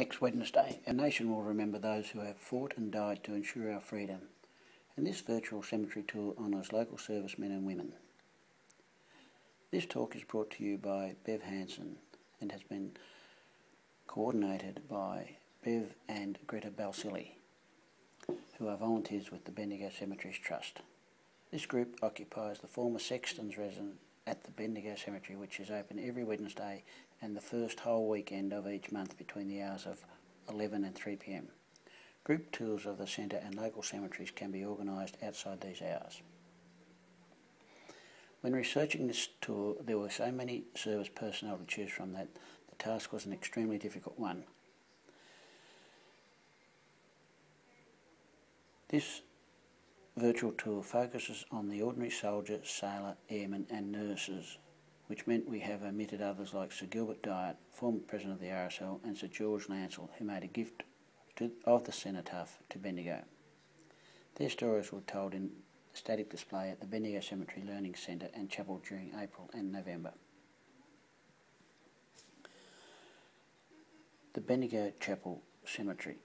Next Wednesday, our nation will remember those who have fought and died to ensure our freedom, and this virtual cemetery tour honours local servicemen and women. This talk is brought to you by Bev Hansen and has been coordinated by Bev and Greta Balsillie, who are volunteers with the Bendigo Cemeteries Trust. This group occupies the former sexton's residence at the Bendigo Cemetery, which is open every Wednesday and the first whole weekend of each month between the hours of 11 and 3 p.m. Group tours of the centre and local cemeteries can be organised outside these hours. When researching this tour, there were so many service personnel to choose from that the task was an extremely difficult one. This virtual tour focuses on the ordinary soldier, sailor, airman and nurses, which meant we have omitted others like Sir Gilbert Dyett, former President of the RSL, and Sir George Lancel, who made a gift of the cenotaph to Bendigo. Their stories were told in a static display at the Bendigo Cemetery Learning Centre and Chapel during April and November. The Bendigo Chapel Cemetery.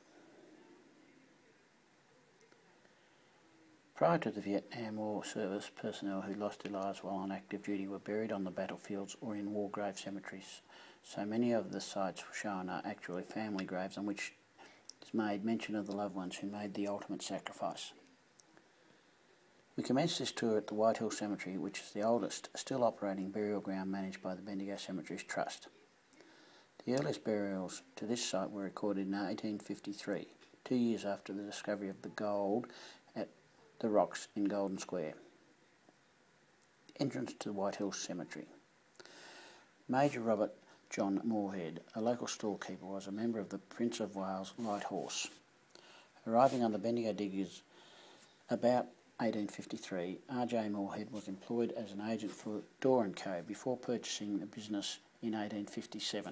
Prior to the Vietnam War, service personnel who lost their lives while on active duty were buried on the battlefields or in war grave cemeteries. So many of the sites shown are actually family graves on which is made mention of the loved ones who made the ultimate sacrifice. We commenced this tour at the Whitehill Cemetery, which is the oldest still operating burial ground managed by the Bendigo Cemeteries Trust. The earliest burials to this site were recorded in 1853, 2 years after the discovery of the gold at the rocks in Golden Square. Entrance to the Whitehill Cemetery. Major Robert John Moorehead, a local storekeeper, was a member of the Prince of Wales Light Horse. Arriving on the Bendigo diggers about 1853, R.J. Moorehead was employed as an agent for Dorr & Co. before purchasing the business in 1857.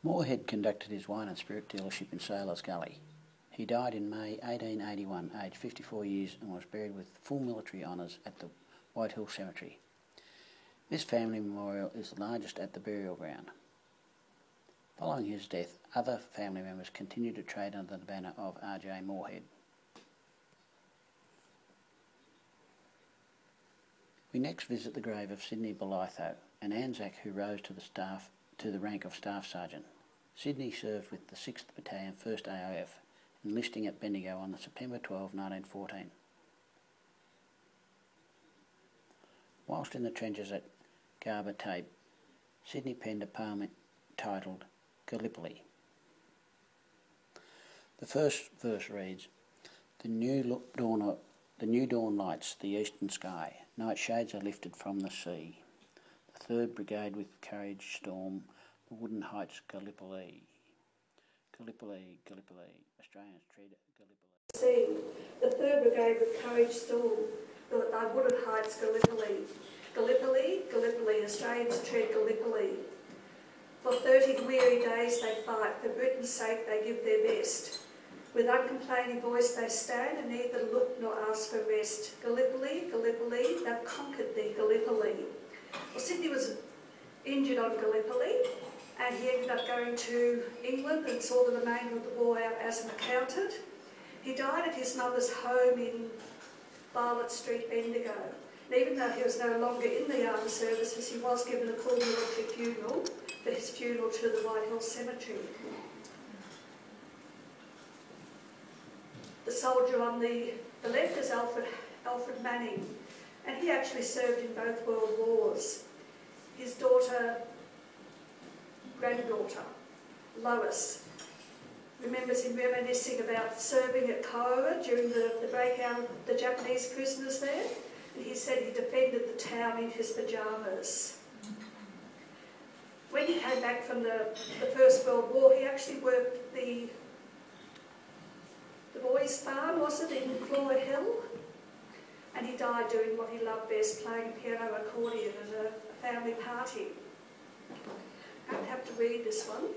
Moorehead conducted his wine and spirit dealership in Sailors Gully. He died in May 1881, aged 54 years, and was buried with full military honours at the Whitehill Cemetery. This family memorial is the largest at the burial ground. Following his death, other family members continued to trade under the banner of R.J. Moorehead. We next visit the grave of Sydney Bolitho, an Anzac who rose to the rank of Staff Sergeant. Sydney served with the 6th Battalion 1st AIF, enlisting at Bendigo on September 12, 1914. Whilst in the trenches at Garber Tape, Sydney penned a poem titled Gallipoli. The first verse reads, The new dawn lights the eastern sky, night shades are lifted from the sea. The 3rd Brigade with courage storm the wooden heights Gallipoli. Gallipoli, Gallipoli, Australians tread Gallipoli. The 3rd Brigade with courage storm the wooden heights Gallipoli. Gallipoli, Gallipoli, Australians tread Gallipoli. For 30 weary days they fight, for Britain's sake they give their best. With uncomplaining voice they stand and neither look nor ask for rest. Gallipoli, Gallipoli, they've conquered thee, Gallipoli. Well, Sydney was injured on Gallipoli and he ended up going to England and saw the remainder of the war out as an accountant. He died at his mother's home in Bartlett Street, Bendigo. And even though he was no longer in the armed services, he was given a full military funeral for his funeral to the Whitehill Cemetery. The soldier on the left is Alfred Manning, and he actually served in both World Wars. His granddaughter, Lois, remembers him reminiscing about serving at Kiowa during the breakout of the Japanese prisoners there, and he said he defended the town in his pyjamas. When he came back from the First World War, he actually worked the boys' farm, was it, in Flora Hill? And he died doing what he loved best, playing piano accordion at a family party. I don't have to read this one.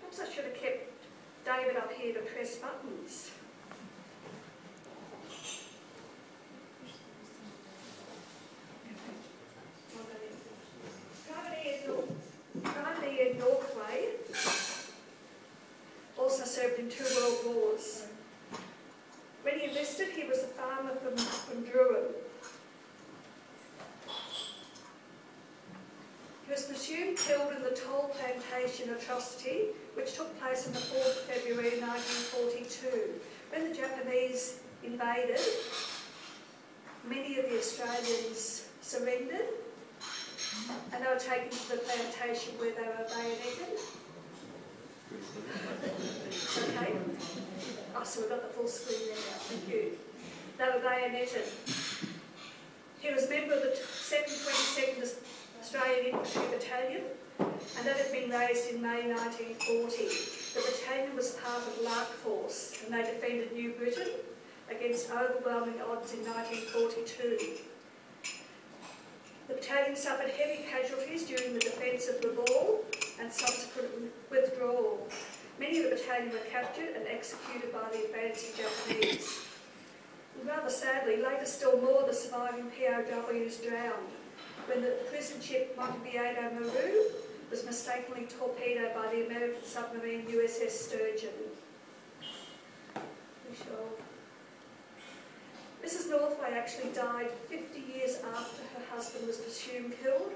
Perhaps I should have kept David up here to press buttons. farmer from Durham. He was presumed killed in the Toll Plantation atrocity, which took place on the 4th of February 1942. When the Japanese invaded, many of the Australians surrendered, and they were taken to the plantation where they were bayoneted. Okay. Oh, so we've got the full screen there now. Thank you. They were bayoneted. He was a member of the 722nd Australian Infantry Battalion, and that had been raised in May 1940. The battalion was part of Lark Force, and they defended New Britain against overwhelming odds in 1942. The battalion suffered heavy casualties during the defence of Rabaul and subsequent withdrawal. Many of the battalion were captured and executed by the advancing Japanese. And rather sadly, later still more of the surviving POWs drowned when the prison ship Montevideo was mistakenly torpedoed by the American submarine USS Sturgeon. Mrs. Northway actually died 50 years after her husband was presumed killed.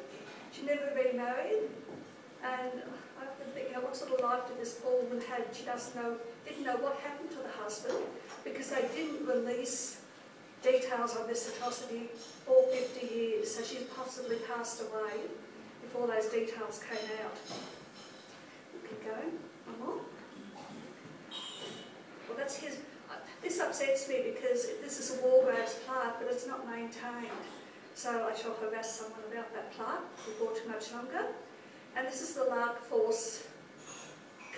She'd never remarried, and I've been thinking, what sort of life did this poor woman have? She didn't know what happened to the husband, because they didn't release details on this atrocity for 50 years, so she's possibly passed away before those details came out. Keep going, one more. Well, that's his. This upsets me because this is a war graves plaque, but it's not maintained. So I shall harass someone about that plaque before too much longer. And this is the Lark Force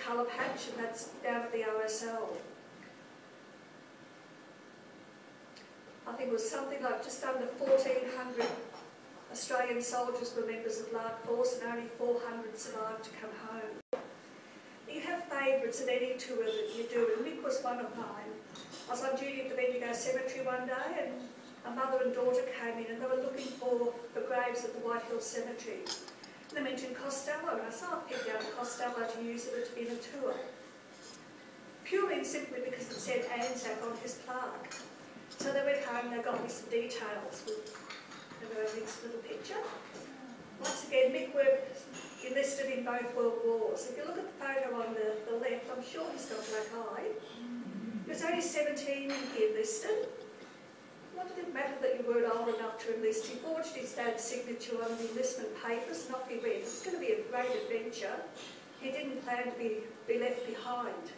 colour patch, and that's down at the OSL. I think it was something like just under 1,400 Australian soldiers were members of Lark Force, and only 400 survived to come home. You have favourites at any tour that you do, and Mick was one of mine. I was on duty at the Bendigo Cemetery one day, and a mother and daughter came in, and they were looking for the graves at the White Hill Cemetery. And they mentioned Costelloe, and I said, I'll pick out Costelloe to use it in a tour. Purely and simply because it said Anzac on his plaque. So they went home and they got me some details with this little picture. Once again, Mick worked enlisted in both World Wars. If you look at the photo on the left, I'm sure he's got a black eye. He was only 17 when he enlisted. What did it matter that you weren't old enough to enlist? He forged his dad's signature on the enlistment papers, and off he went. It's going to be a great adventure. He didn't plan to be left behind.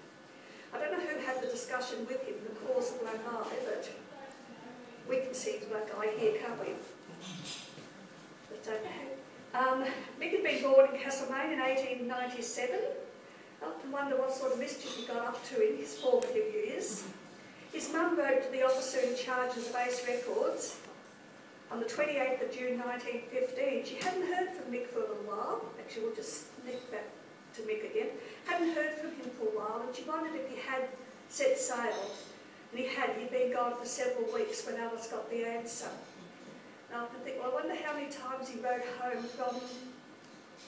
I don't know who had the discussion with him, the cause of black eye, but we can see the black eye here, can't we? But Mick had been born in Castlemaine in 1897. I often wonder what sort of mischief he got up to in his formative years. His mum wrote to the officer in charge of the base records on the 28th of June 1915. She hadn't heard from Mick for a little while. Actually, we'll just sneak back to Mick again. Hadn't heard from him for a while, and she wondered if he had set sail. And he had. He'd been gone for several weeks when Alice got the answer. And I often think, well, I wonder how many times he wrote home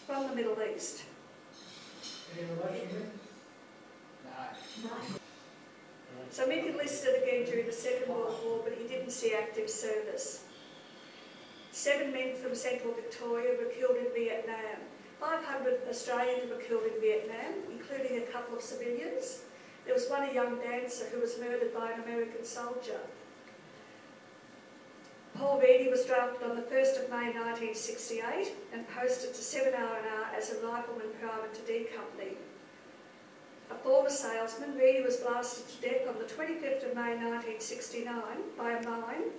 from the Middle East. Any relation with? No. So Mick enlisted again during the Second World War, but he didn't see active service. 7 men from central Victoria were killed in Vietnam. 500 Australians were killed in Vietnam, including a couple of civilians. There was one, a young dancer, who was murdered by an American soldier. Paul Reidy was drafted on the 1st of May 1968 and posted to 7 R&R as a rifleman private to D Company. A former salesman, Reidy was blasted to death on the 25th of May 1969 by a mine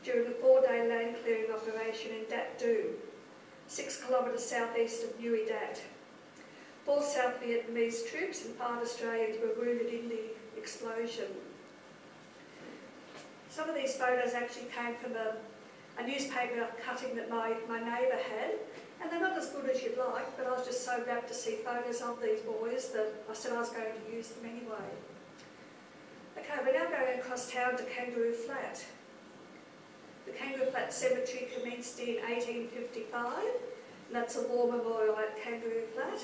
during a 4-day land clearing operation in Dat Du, 6 kilometres southeast of Nui Dat. 4 South Vietnamese troops and 5 Australians were wounded in the explosion. Some of these photos actually came from a newspaper cutting that my neighbour had, and they're not as good as you'd like, but I was just so rapt to see photos of these boys that I said I was going to use them anyway. Okay, we're now going across town to Kangaroo Flat. The Kangaroo Flat Cemetery commenced in 1855, and that's a war memorial at Kangaroo Flat,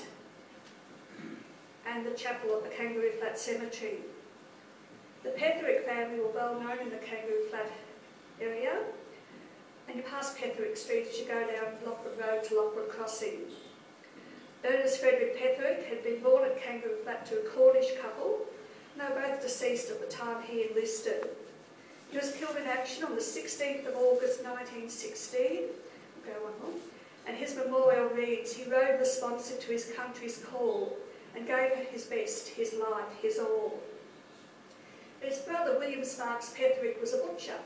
and the chapel at the Kangaroo Flat Cemetery. The Petherick family were well known in the Kangaroo Flat area. And you pass Petherick Street as you go down Lockwood Road to Lockwood Crossing. Ernest Frederick Petherick had been born at Kangaroo Flat to a Cornish couple, and they were both deceased at the time he enlisted. He was killed in action on the 16th of August 1916, and his memorial reads, "He rode responsive to his country's call and gave his best, his life, his all." His brother William Sparks Petherick was a butcher,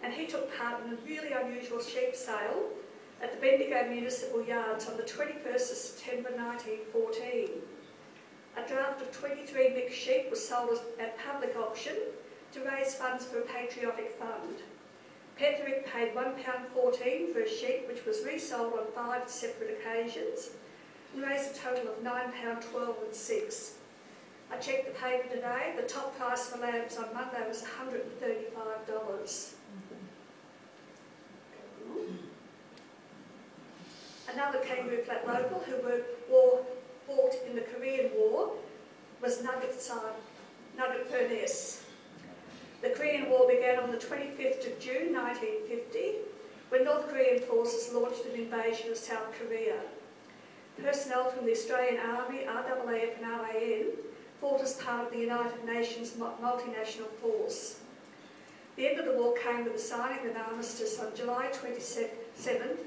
and he took part in a really unusual sheep sale at the Bendigo Municipal Yards on the 21st of September 1914. A draft of 23 mixed sheep was sold at public auction to raise funds for a patriotic fund. Petherick paid £1.14 for a sheep which was resold on 5 separate occasions and raised a total of £9.12 and 6. I checked the paper today, the top price for lambs on Monday was $135. Another Kangaroo Flat local who fought in the Korean War was Nugget Furness. The Korean War began on the 25th of June 1950 when North Korean forces launched an invasion of South Korea. Personnel from the Australian Army, RAAF and RAN fought as part of the United Nations multinational force. The end of the war came with the signing of an armistice on July 27,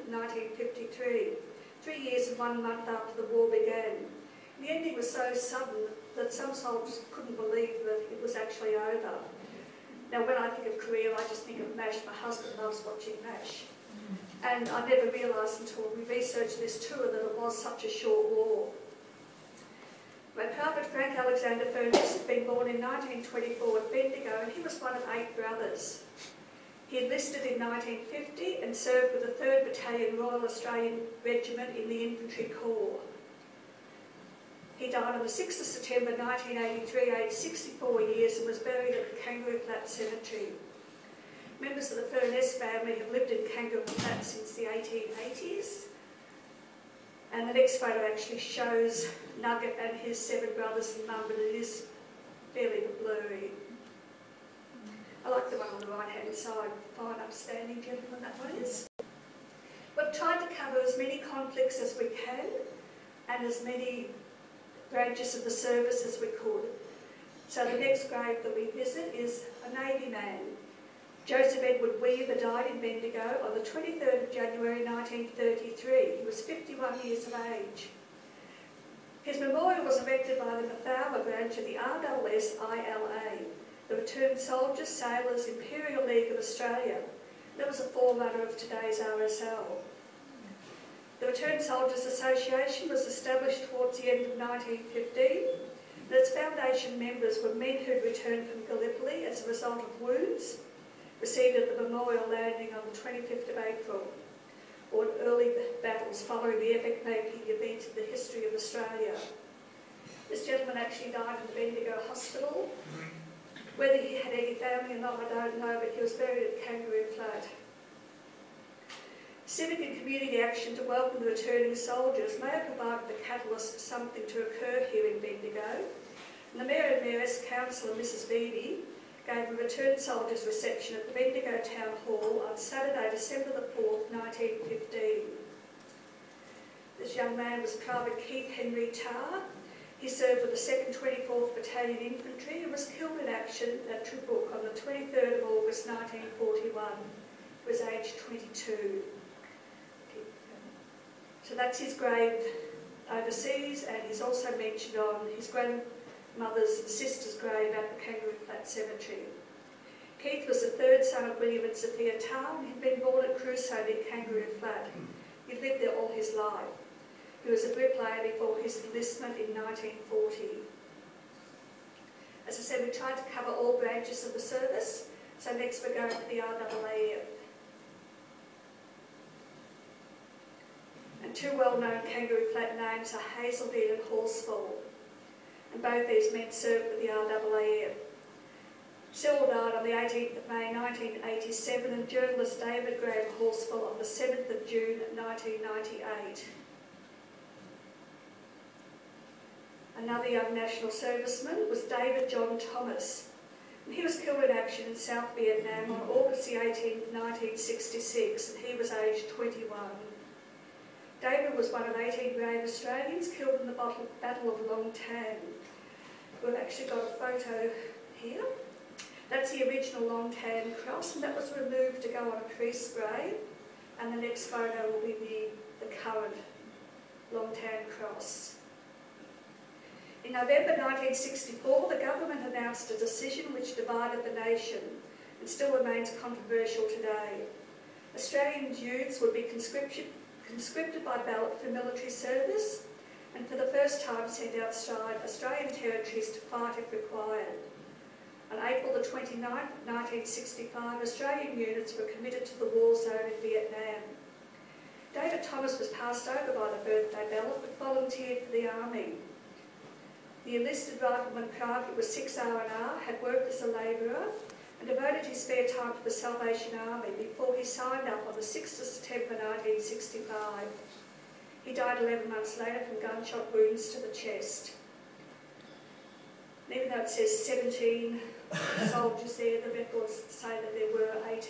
1953, 3 years and 1 month after the war began. The ending was so sudden that some soldiers couldn't believe that it was actually over. Now, when I think of Korea, I just think of M.A.S. My husband loves watching M.A.S. And I never realised until we researched this tour that it was such a short war. My Private Frank Alexander Furness had been born in 1924 at Bendigo, and he was one of 8 brothers. He enlisted in 1950 and served with the 3rd Battalion Royal Australian Regiment in the Infantry Corps. He died on the 6th of September 1983, aged 64 years, and was buried at the Kangaroo Flat Cemetery. Members of the Furness family have lived in Kangaroo Flat since the 1880s. And the next photo actually shows Nugget and his 7 brothers and mum, but it is fairly blurry. I like the one on the right-hand side. Fine, upstanding gentleman, that one is. We've tried to cover as many conflicts as we can and as many branches of the service as we could. So the next grave that we visit is a Navy man. Joseph Edward Weaver died in Bendigo on the 23rd of January 1933. He was 51 years of age. His memorial was erected by the Mathawa branch of the RSSILA, the Returned Soldiers, Sailors, Imperial League of Australia. That was a forerunner of today's RSL. The Returned Soldiers Association was established towards the end of 1915, and its foundation members were men who had returned from Gallipoli as a result of wounds received at the memorial landing on the 25th of April, or early battles following the epic-making event in the history of Australia. This gentleman actually died in the Bendigo Hospital. Whether he had any family or not, I don't know, but he was buried at Kangaroo Flat. Civic and community action to welcome the returning soldiers may have provided the catalyst for something to occur here in Bendigo. And the Mayor and Mayoress, Councillor Mrs. Reidy, gave a returned soldiers reception at the Bendigo Town Hall on Saturday, December the 4th, 1915. This young man was Private Keith Henry Tarr. He served with the 2nd 24th Battalion Infantry and was killed in action at Trimble on the 23rd of August 1941. He was aged 22. So that's his grave overseas, and he's also mentioned on his grandmother's sister's grave at the Kangaroo Flat Cemetery. Keith was the 3rd son of William and Sophia Tarr, and he'd been born at Crusoe near Kangaroo Flat. He lived there all his life. He was a bricklayer before his enlistment in 1940. As I said, we tried to cover all branches of the service, so next we're going to the RAAF. And 2 well-known Kangaroo Flat names are Hazeldene and Horsfall, and both these men served with the RAAF. Cyril died on the 18th of May 1987, and journalist David Graham Horsfall on the 7th of June 1998. Another young national serviceman was David John Thomas, And he was killed in action in South Vietnam on August the 18th, 1966, and he was aged 21. David was one of 18 brave Australians killed in the Battle of Long Tan. We've actually got a photo here. That's the original Long Tan cross, and that was removed to go on a priest's grave. And the next photo will be the current Long Tan cross. In November 1964, the government announced a decision which divided the nation and still remains controversial today. Australian youths would be conscripted by ballot for military service and for the first time sent outside Australian territories to fight if required. On April the 29th, 1965, Australian units were committed to the war zone in Vietnam. David Thomas was passed over by the birthday ballot but volunteered for the army. The enlisted rifleman private was 6 R&R, had worked as a labourer and devoted his spare time to the Salvation Army before he signed up on the 6th of September 1965. He died 11 months later from gunshot wounds to the chest. And even though it says 17 soldiers there, the records say that there were 18.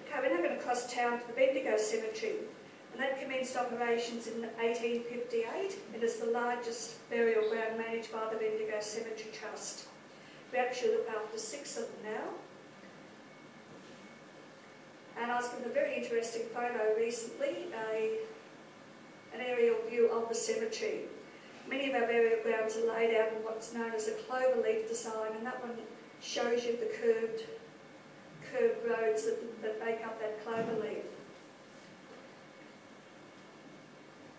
Okay, we're now going to cross town to the Bendigo Cemetery, and that commenced operations in 1858 and is the largest burial ground managed by the Bendigo Cemetery Trust. We actually look after 6 of them now. And I was given a very interesting photo recently, an aerial view of the cemetery. Many of our burial grounds are laid out in what's known as a cloverleaf design, and that one shows you the curved roads that make up that cloverleaf.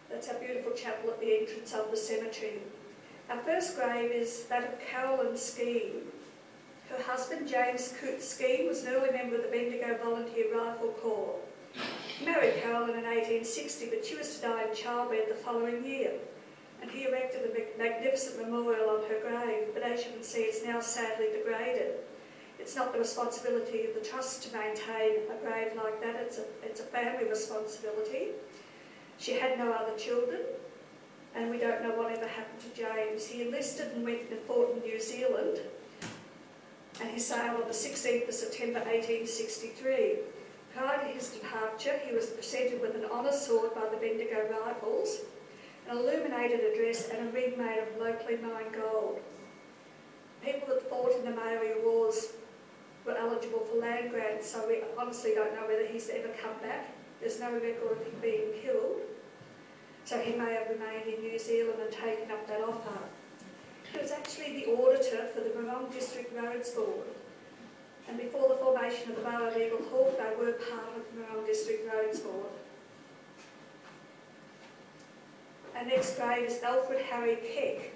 That's our beautiful chapel at the entrance of the cemetery. Our first grave is that of Carolyn Skene. Her husband, James Skene, was an early member of the Bendigo Volunteer Rifle Corps. He married Carolyn in 1860, but she was to die in childbed the following year, and he erected a magnificent memorial on her grave, but as you can see, it's now sadly degraded. It's not the responsibility of the trust to maintain a grave like that, it's a family responsibility. She had no other children, and we don't know whatever happened to James. He enlisted and went and fought in New Zealand, and he sailed on the 16th of September 1863. Prior to his departure, he was presented with an honour sword by the Bendigo Rifles, an illuminated address and a ring made of locally mined gold. People that fought in the Maori Wars were eligible for land grants, so we honestly don't know whether he's ever come back. There's no record of him being killed, so he may have remained in New Zealand and taken up that offer. He was actually the auditor for the Moorehead District Roads Board, and before the formation of the Borough of Eaglehawk, they were part of the Moorehead District Roads Board. Our next grave is Alfred Harry Keck,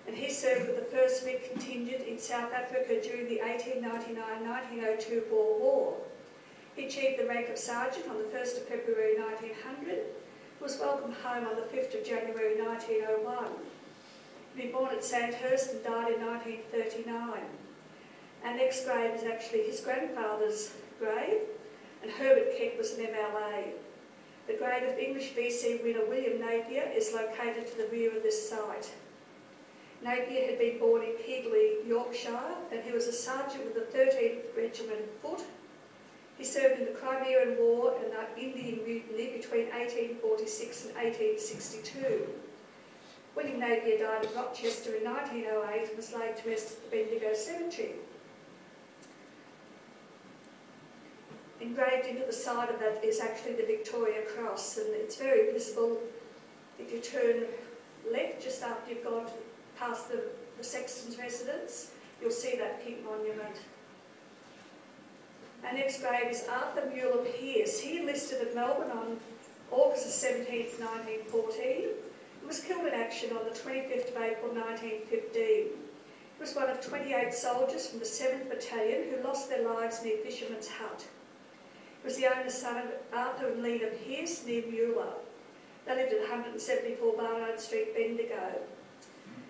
and he served with the 1st Vic contingent in South Africa during the 1899-1902 Boer War. He achieved the rank of sergeant on the 1st of February 1900, was welcomed home on the 5th of January 1901. He was born at Sandhurst and died in 1939. Our next grave is actually his grandfather's grave, and Herbert Keck was an MLA. The grave of English VC winner William Napier is located to the rear of this site. Napier had been born in Keighley, Yorkshire, and he was a sergeant with the 13th Regiment Foot. He served in the Crimean War and the Indian Mutiny between 1846 and 1862. William Napier died in Rochester in 1908 and was laid to rest at the Bendigo Cemetery. Engraved into the side of that is actually the Victoria Cross, and it's very visible if you turn left just after you've gone past the sexton's residence. You'll see that pink monument. Our next grave is Arthur Mueller Pearce. He enlisted at Melbourne on August 17th, 1914, and was killed in action on the 25th of April 1915. He was one of 28 soldiers from the 7th Battalion who lost their lives near Fisherman's Hut. He was the only son of Arthur and Lena Pearce near Mueller. They lived at 174 Barnard Street, Bendigo.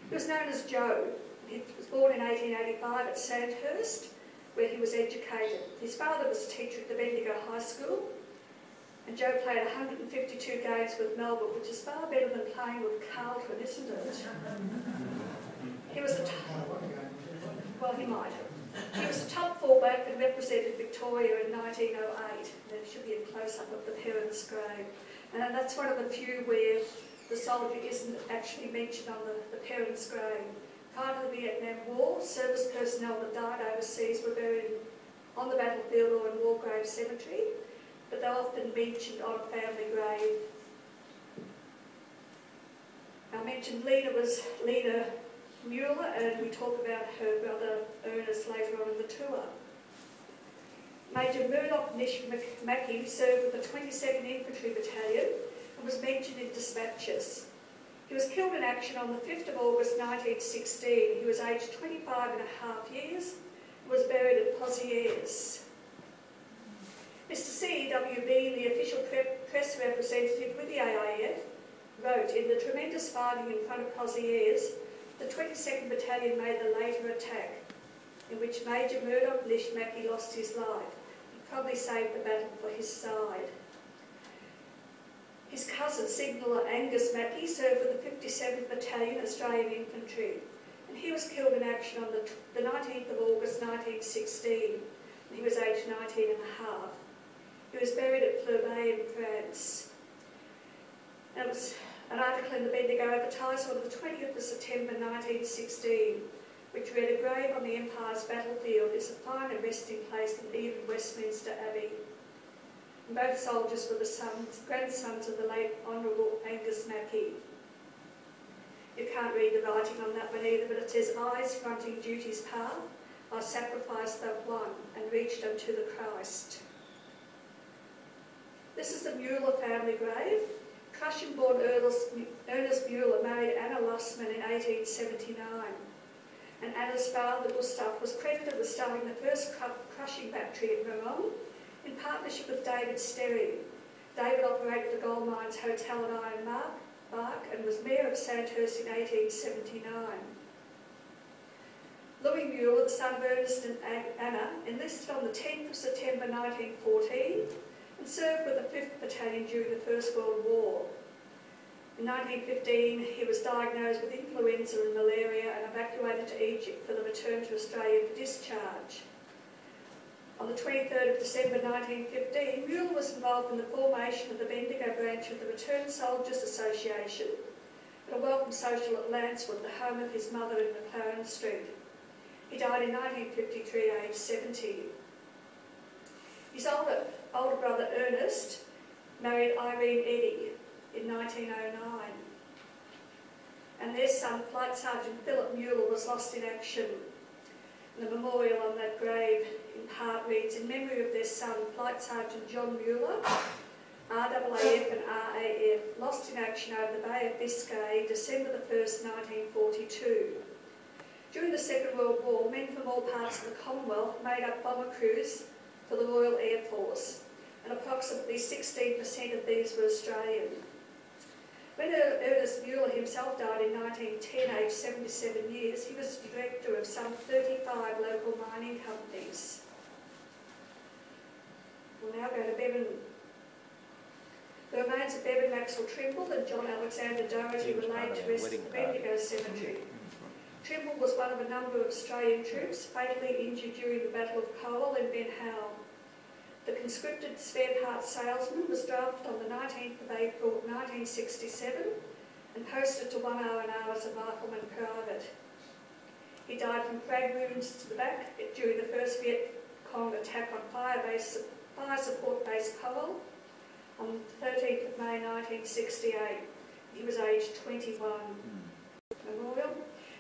He was known as Joe. He was born in 1885 at Sandhurst, where he was educated. His father was a teacher at the Bendigo High School, And Joe played 152 games with Melbourne, which is far better than playing with Carlton, isn't it? He was the well, he might have. He was the top fullback and represented Victoria in 1908. There should be a close-up of the parents' grave. And that's one of the few where the soldier isn't actually mentioned on the parents' grave. Prior to the Vietnam War, service personnel that died overseas were buried on the battlefield or in War Grave Cemetery, but they're often mentioned on a family grave. I mentioned Lena was Lena Mueller, and we talk about her brother Ernest later on in the tour. Major Mackay served with the 22nd Infantry Battalion and was mentioned in dispatches. He was killed in action on the 5th of August 1916. He was aged 25 and a half years and was buried at Pozieres. Mr. C.W.B., the official press representative with the AIF, wrote, "In the tremendous fighting in front of Pozieres, the 22nd Battalion made the later attack, in which Major Mackay lost his life. He probably saved the battle for his side." His cousin, Signaller Angus Mackay, served with the 57th Battalion Australian Infantry, and he was killed in action on the 19th of August 1916, and he was aged 19 and a half. He was buried at Fleury in France. There was an article in the Bendigo Advertiser on the 20th of September 1916, which read, "A grave on the Empire's battlefield is a finer resting place than even Westminster Abbey." And both soldiers were the grandsons of the late Honourable Angus Mackay. You can't read the writing on that one either, but it says, "Eyes fronting duty's path, I sacrificed that one and reached unto the Christ." This is the Mueller family grave. Prussian-born Ernest Mueller married Anna Lussman in 1879, and Anna's father, Gustav, was credited with starting the first crushing factory at Maron in partnership with David Sterry. David operated the Gold Mines Hotel at Iron Mark and was mayor of Sandhurst in 1879. Louis Mueller, the son of Ernest and Anna, enlisted on the 10th of September 1914 and served with the 5th Battalion during the First World War. In 1915, he was diagnosed with influenza and malaria and evacuated to Egypt for the return to Australia for discharge. On the 23rd of December 1915, Mueller was involved in the formation of the Bendigo branch of the Returned Soldiers Association and a welcome social at Lancewood, the home of his mother in McLaren Street. He died in 1953, aged 70. His older brother Ernest married Irene Eddy in 1909, and their son, Flight Sergeant Philip Mueller, was lost in action. And the memorial on that grave in part reads, "In memory of their son, Flight Sergeant John Mueller, RAAF and RAF, lost in action over the Bay of Biscay, December the 1st, 1942. During the Second World War, men from all parts of the Commonwealth made up bomber crews for the Royal Air Force, and approximately 16% of these were Australian. When Ernest Mueller himself died in 1910, aged 77 years, he was the director of some 35 local mining companies." We'll now go to Bevan. The remains of Bevan Maxwell Trimble and John Alexander Doherty were laid to rest at the Bendigo Cemetery. Trimble was one of a number of Australian troops fatally injured during the Battle of Cowal and Ben Howe. The conscripted spare parts salesman was drafted on the 19th of April 1967 and posted to 1 R&R as a rifleman private. He died from frag wounds to the back during the first Viet Cong attack on fire support base Cowal on the 13th of May 1968. He was aged 21. Memorial.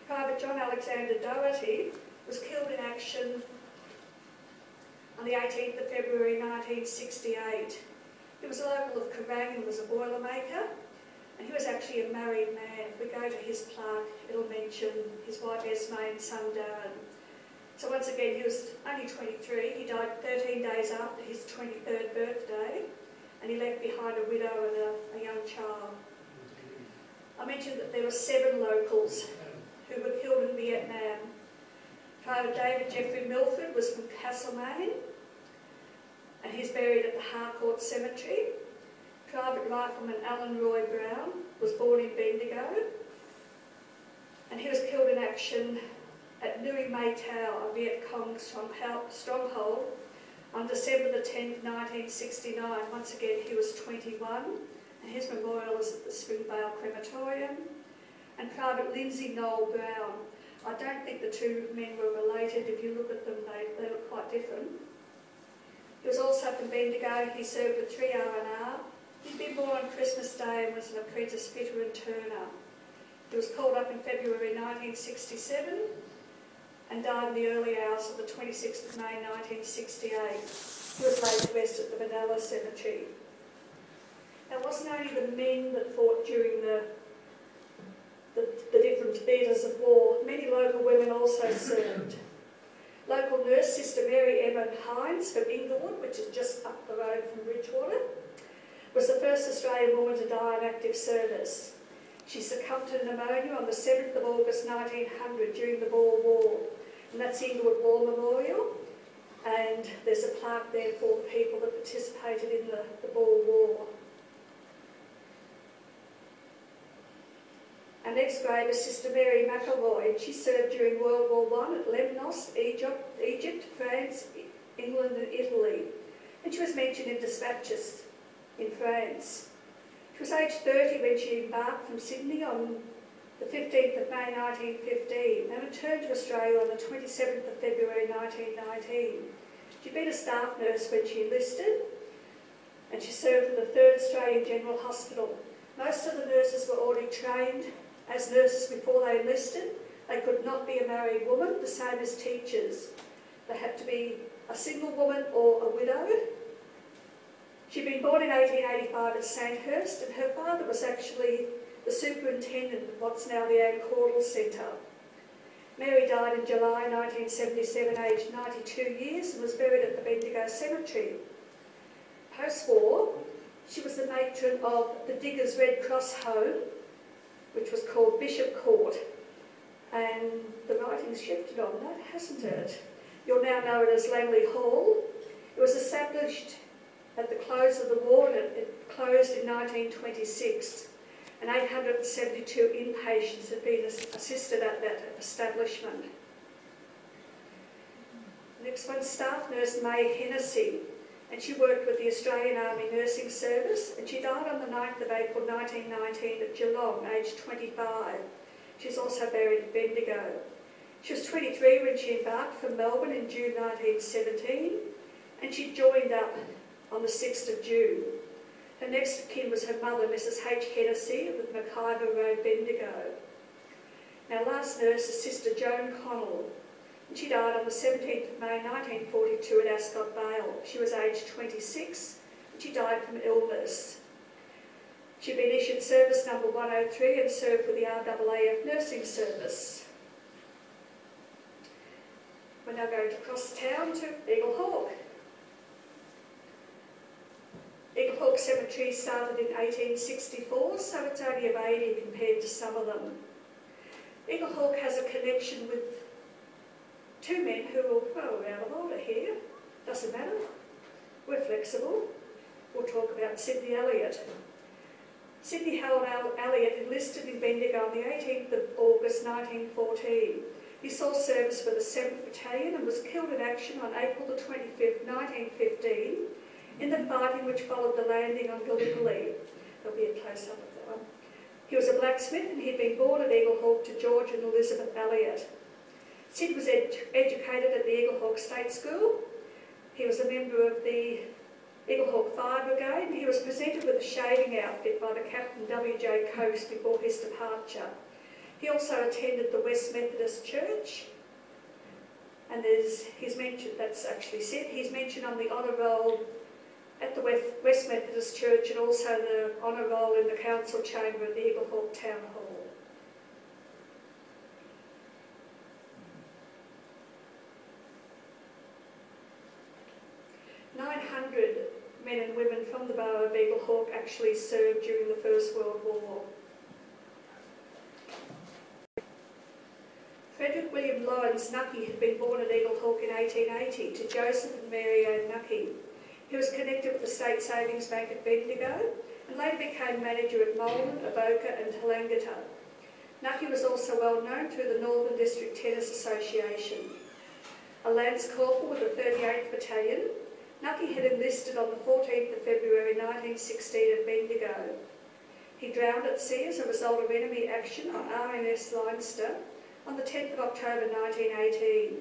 Private John Alexander Doherty was killed in action on the 18th of February 1968. He was a local of Kerrang and was a boilermaker, and he was actually a married man. If we go to his plaque, it'll mention his wife H.M.A.S and son Darren. So once again, he was only 23. He died 13 days after his 23rd birthday, and he left behind a widow and a young child. I mentioned that there were 7 locals who were killed in Vietnam. Private David Jeffrey Milford was from Castlemaine, and he's buried at the Harcourt Cemetery. Rifleman Alan Roy Brown was born in Bendigo, and he was killed in action at Nui Mai Tau, a Viet Cong stronghold, on December the 10th, 1969. Once again, he was 21, and his memorial is at the Springvale Crematorium. And Private Lindsay Noel Brown. I don't think the two men were related. If you look at them, they look quite different. He was also from Bendigo. He served with 3 R&R. He'd been born on Christmas Day and was an apprentice fitter and turner. He was called up in February 1967 and died in the early hours of the 26th of May 1968. He was laid to rest at the Manila Cemetery. Now, it wasn't only the men that fought during the different theatres of war. Many local women also served. Local nurse, Sister Mary Emma Hines from Inglewood, which is just up the road from Bridgewater, was the first Australian woman to die in active service. She succumbed to pneumonia on the 7th of August 1900 during the Boer War, and that's the Inglewood War Memorial, and there's a plaque there for the people that participated in the Boer War. Our next grave is Sister Mary McElroy. She served during World War I at Lemnos, Egypt, France, England and Italy. And she was mentioned in dispatches in France. She was aged 30 when she embarked from Sydney on the 15th of May 1915 and returned to Australia on the 27th of February 1919. She'd been a staff nurse when she enlisted, and she served in the 3rd Australian General Hospital. Most of the nurses were already trained as nurses before they enlisted. They could not be a married woman, the same as teachers. They had to be a single woman or a widow. She'd been born in 1885 at Sandhurst, and her father was actually the superintendent of what's now the Anne Caudle Centre. Mary died in July 1977, aged 92 years, and was buried at the Bendigo Cemetery. Post-war, she was the matron of the Diggers Red Cross Home, which was called Bishop Court, and the writing's shifted on that, hasn't it? You'll now know it as Langley Hall. It was established at the close of the war, and it closed in 1926, and 872 inpatients had been assisted at that establishment. Next one, Staff Nurse May Hennessy, and she worked with the Australian Army Nursing Service, and she died on the 9th of April 1919 at Geelong, aged 25. She's also buried in Bendigo. She was 23 when she embarked from Melbourne in June 1917, and she joined up on the 6th of June. Her next of kin was her mother, Mrs. H. Hennessy, with Mackay Road, Bendigo. Now, last nurse is Sister Joan Connell, and she died on the 17th of May 1942 at Ascot Vale. She was aged 26, and she died from illness. She'd been issued service number 103 and served with the RAAF nursing service. We're now going to cross town to Eaglehawk. Eaglehawk Cemetery started in 1864, so it's only of 80 compared to some of them. Eaglehawk has a connection with two men who are well out of order here. Doesn't matter. We're flexible. We'll talk about Sidney Elliott. Sidney Howard Elliott enlisted in Bendigo on the 18th of August 1914. He saw service for the 7th Battalion and was killed in action on April the 25th, 1915, in the fighting which followed the landing on Gallipoli. There'll be a close-up of that one. He was a blacksmith, and he'd been born at Eaglehawk to George and Elizabeth Elliott. Sid was educated at the Eaglehawk State School. He was a member of the Eaglehawk Fire Brigade, and he was presented with a shaving outfit by the Captain W.J. Coast before his departure. He also attended the West Methodist Church, and he's mentioned, that's actually Sid, he's mentioned on the honour roll at the West Methodist Church, and also the honour roll in the council chamber at the Eaglehawk Town Hall. Men and women from the borough of Eaglehawk actually served during the First World War. Frederick William Lawrence Nucky had been born at Eaglehawk in 1880 to Joseph and Mary Ann Nucky. He was connected with the State Savings Bank at Bendigo and later became manager at Malden, Avoca and Tallangatta. Nucky was also well known through the Northern District Tennis Association. A Lance Corporal with the 38th Battalion, Nucky had enlisted on the 14th of February 1916 at Bendigo. He drowned at sea as a result of enemy action on RMS Leinster on the 10th of October 1918.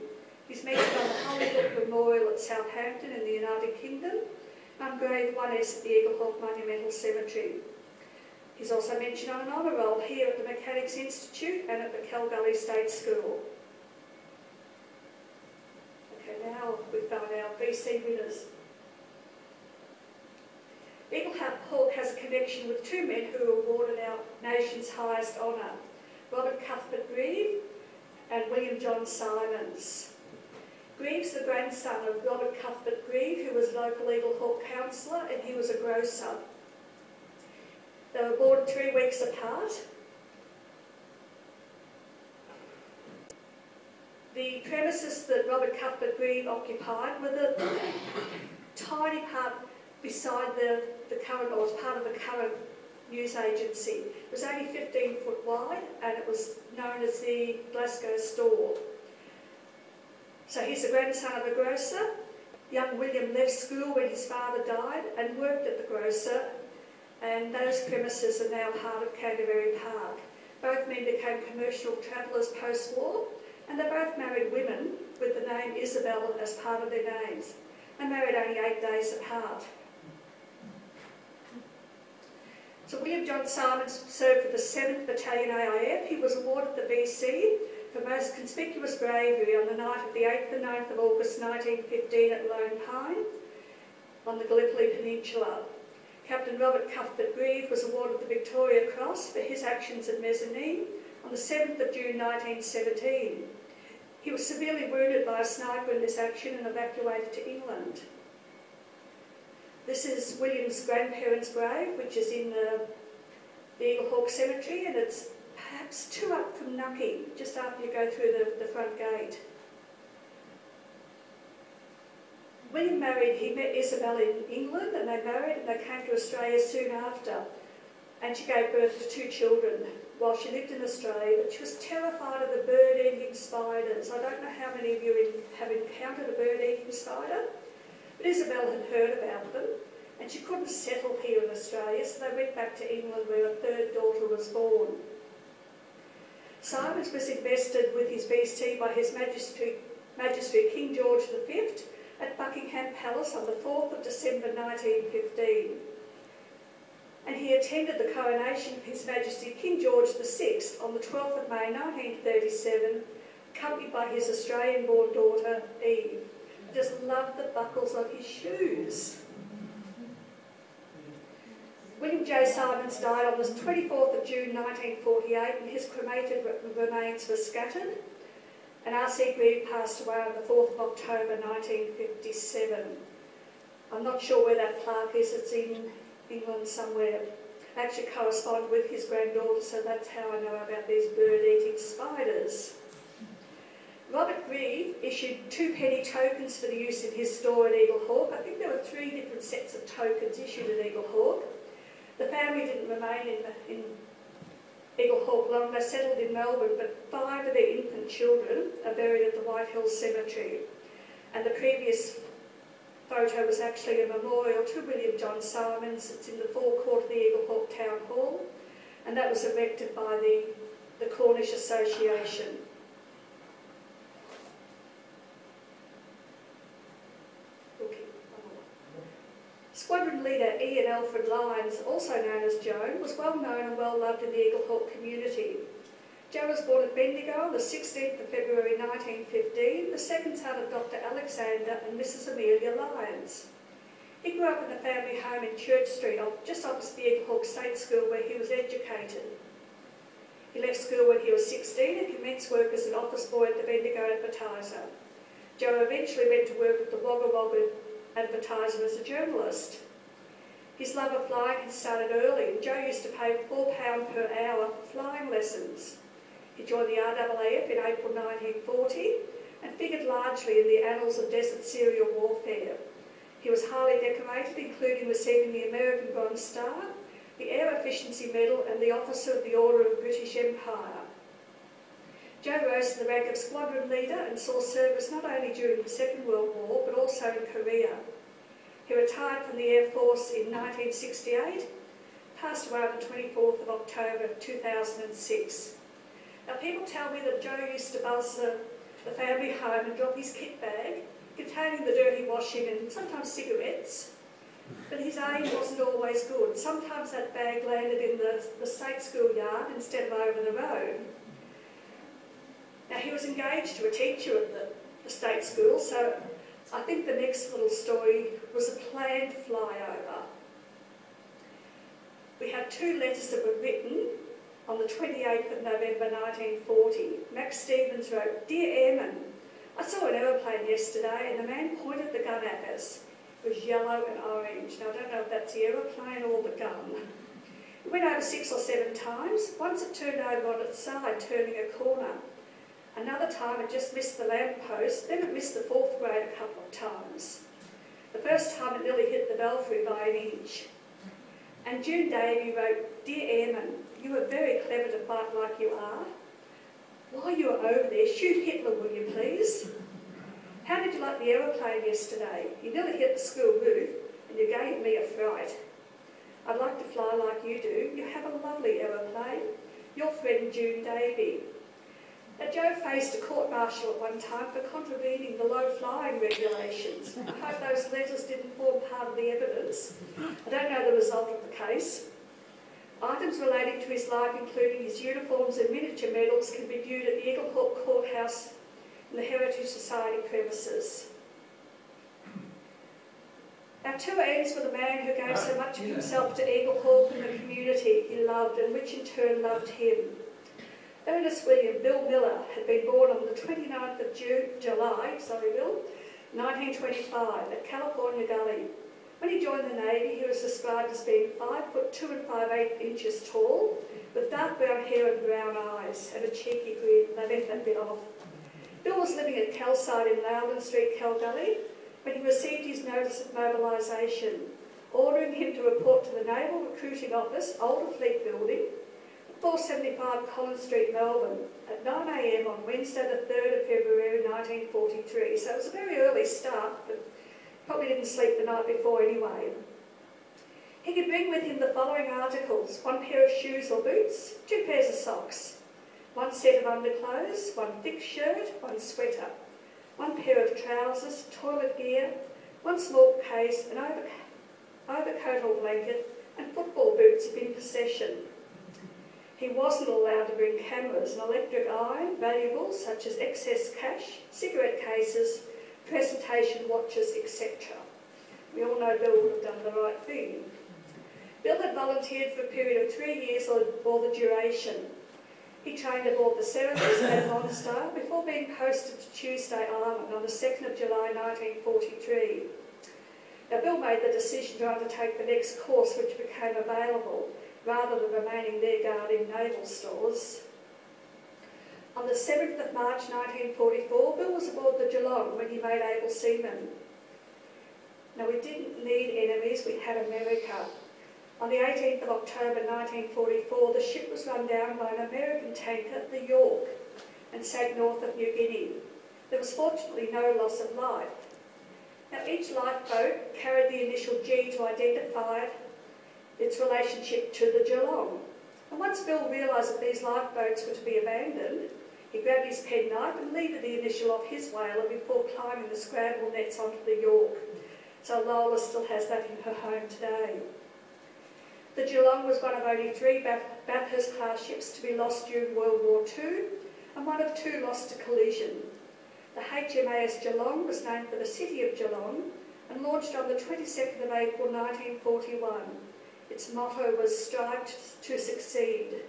He's mentioned on the Holyhook Memorial at Southampton in the United Kingdom, on grave 1S at the Eaglehawk Monumental Cemetery. He's also mentioned on an honour roll here at the Mechanics Institute and at the Kalgoorlie State School. Okay, now we've found our BC winners. Eaglehawk has a connection with two men who were awarded our nation's highest honour, Robert Cuthbert-Grieve and William John Simons. Grieve's the grandson of Robert Cuthbert-Grieve, who was local Eaglehawk councillor, and he was a grocer. They were born 3 weeks apart. The premises that Robert Cuthbert-Grieve occupied were the tiny part beside the current, or as part of the current news agency. It was only 15 foot wide and it was known as the Glasgow Store. So he's the grandson of a grocer. Young William left school when his father died and worked at the grocer, and those premises are now part of Kangaroo Park. Both men became commercial travellers post-war, and they both married women with the name Isabel as part of their names. They married only 8 days apart. So William John Simons served for the 7th Battalion AIF. He was awarded the BC for most conspicuous bravery on the night of the 8th and 9th of August 1915 at Lone Pine on the Gallipoli Peninsula. Captain Robert Cuthbert-Grieve was awarded the Victoria Cross for his actions at Mezzanine on the 7th of June 1917. He was severely wounded by a sniper in this action and evacuated to England. This is William's grandparents' grave, which is in the Eaglehawk Cemetery, and it's perhaps 2 up from Nucky, just after you go through the front gate. William he met Isabel in England, and they married, and they came to Australia soon after. And she gave birth to 2 children while she lived in Australia, but she was terrified of the bird-eating spiders. I don't know how many of you have encountered a bird-eating spider, but Isabel had heard about them, and she couldn't settle here in Australia, so they went back to England where a 3rd daughter was born. Simons was invested with his BC by His Majesty King George V at Buckingham Palace on the 4th of December 1915. And he attended the coronation of His Majesty King George VI on the 12th of May 1937, accompanied by his Australian-born daughter, Eve. I just loved the buckles on his shoes. William J. Simons died on the 24th of June 1948, and his cremated remains were scattered. And R.C. Grieve passed away on the 4th of October 1957. I'm not sure where that plaque is. It's in England somewhere. I actually correspond with his granddaughter, so that's how I know about these bird-eating spiders. Robert Grieve issued 2 penny tokens for the use in his store at Eaglehawk. I think there were 3 different sets of tokens issued at Eaglehawk. The family didn't remain in Eaglehawk long. They settled in Melbourne, but 5 of their infant children are buried at the White Hills Cemetery. And the previous photo was actually a memorial to William John Simons. It's in the forecourt of the Eaglehawk Town Hall, and that was erected by the Cornish Association. Squadron leader Ian Alfred Lyons, also known as Joe, was well known and well loved in the Eaglehawk community. Joe was born at Bendigo on the 16th of February 1915, the second son of Dr. Alexander and Mrs. Amelia Lyons. He grew up in a family home in Church Street, just opposite the Eaglehawk State School, where he was educated. He left school when he was 16 and commenced work as an office boy at the Bendigo Advertiser. Joe eventually went to work at the Wagga Wagga Advertiser as a journalist. His love of flying had started early, and Joe used to pay £4 per hour for flying lessons. He joined the RAAF in April 1940 and figured largely in the annals of desert serial warfare. He was highly decorated, including receiving the American Bronze Star, Efficiency Medal and the Officer of the Order of the British Empire. Joe rose to the rank of squadron leader and saw service not only during the Second World War but also in Korea. He retired from the Air Force in 1968, passed away on the 24th of October 2006. Now people tell me that Joe used to buzz the family home and drop his kit bag containing the dirty washing and sometimes cigarettes, but his aim wasn't always good. Sometimes that bag landed in the state school yard instead of over the road. Now he was engaged to a teacher at the state school, so I think the next little story was a planned flyover. We have two letters that were written on the 28th of November 1940. Max Stevens wrote, "Dear Airman, I saw an aeroplane yesterday and the man pointed the gun at us. It was yellow and orange." Now I don't know if that's the aeroplane or the gun. It went over 6 or 7 times. Once it turned over on its side, turning a corner. Another time it just missed the lamppost, then it missed the 4th grade a couple of times. The first time it nearly hit the belfry by an inch. And June Davey wrote, "Dear Airman, you were very clever to fight like you are. While you were over there, shoot Hitler, will you please? How did you like the aeroplane yesterday? You nearly hit the school roof and you gave me a fright. I'd like to fly like you do. You have a lovely aeroplane. Your friend June Davey." Now, Joe faced a court-martial at one time for contravening the low-flying regulations. I hope those letters didn't form part of the evidence. I don't know the result of the case. Items relating to his life, including his uniforms and miniature medals, can be viewed at the Eaglehawk Courthouse in the Heritage Society premises. Our tour ends with a man who gave so much of himself to Eaglehawk and the community he loved, and which in turn loved him. Ernest William Bill Mueller had been born on the 29th of July, 1925 at California Gully. When he joined the Navy, he was described as being 5 foot 2 and 5/8 inches tall, with dark brown hair and brown eyes, and a cheeky grin. They left that bit off. Bill was living at Kelside in Loudon Street, Calgully, when he received his notice of mobilisation, ordering him to report to the Naval Recruiting Office, Older Fleet Building, 475 Collins Street, Melbourne, at 9 a.m. on Wednesday the 3rd of February 1943. So it was a very early start, but probably didn't sleep the night before anyway. He could bring with him the following articles: 1 pair of shoes or boots, 2 pairs of socks, 1 set of underclothes, 1 thick shirt, 1 sweater, 1 pair of trousers, toilet gear, 1 small case, an overcoat or blanket, and football boots if in possession. He wasn't allowed to bring cameras, an electric iron, valuables such as excess cash, cigarette cases, presentation watches, etc. We all know Bill would have done the right thing. Bill had volunteered for a period of 3 years or the duration. He trained aboard the Cyril and Monster before being posted to Tuesday Island on the 2nd of July 1943. Now Bill made the decision to undertake the next course which became available, rather than remaining there guarding naval stores. On the 7th of March 1944, Bill was aboard the Geelong when he made able seaman. Now we didn't need enemies, we had America. On the 18th of October 1944, the ship was run down by an American tanker, the York, and sank north of New Guinea. There was fortunately no loss of life. Now each lifeboat carried the initial G to identify its relationship to the Geelong. And once Bill realised that these lifeboats were to be abandoned, he grabbed his penknife and levered the initial off his whaler before climbing the scramble nets onto the York. So Lola still has that in her home today. The Geelong was one of only 3 Bathurst-class ships to be lost during World War II, and one of 2 lost to collision. The H.M.A.S. Geelong was named for the city of Geelong and launched on the 22nd of April 1941. Its motto was "Strive to Succeed."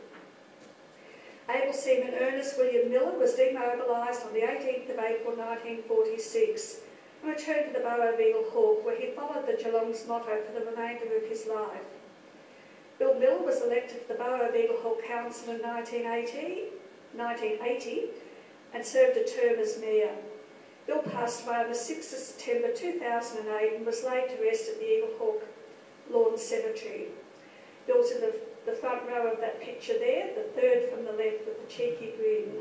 Able seaman Ernest William Miller was demobilised on the 18th of April 1946 and returned to the Borough of Eaglehawk, where he followed the Geelong's motto for the remainder of his life. Bill Miller was elected to the Borough of Eaglehawk Council in 1980 and served a term as mayor. Bill passed away on the 6th of September 2008 and was laid to rest at the Eaglehawk Lawn Cemetery. Bill's in the the front row of that picture there, the third from the left with the cheeky grin.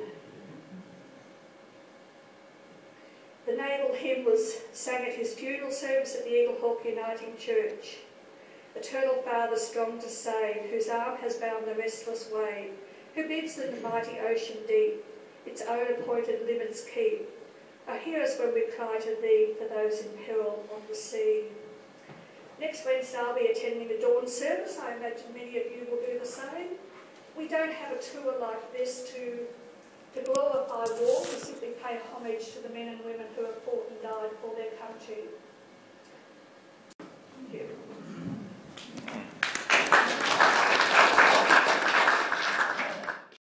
The naval hymn was sung at his funeral service at the Eaglehawk Uniting Church. Eternal Father strong to save, whose arm has bound the restless wave, who bids the mighty ocean deep its own appointed limits keep. Oh, hear us when we cry to thee for those in peril on the sea. Next Wednesday I'll be attending the dawn service. I imagine many of you will do the same. We don't have a tour like this to glorify war. We simply pay homage to the men and women who have fought and died for their country.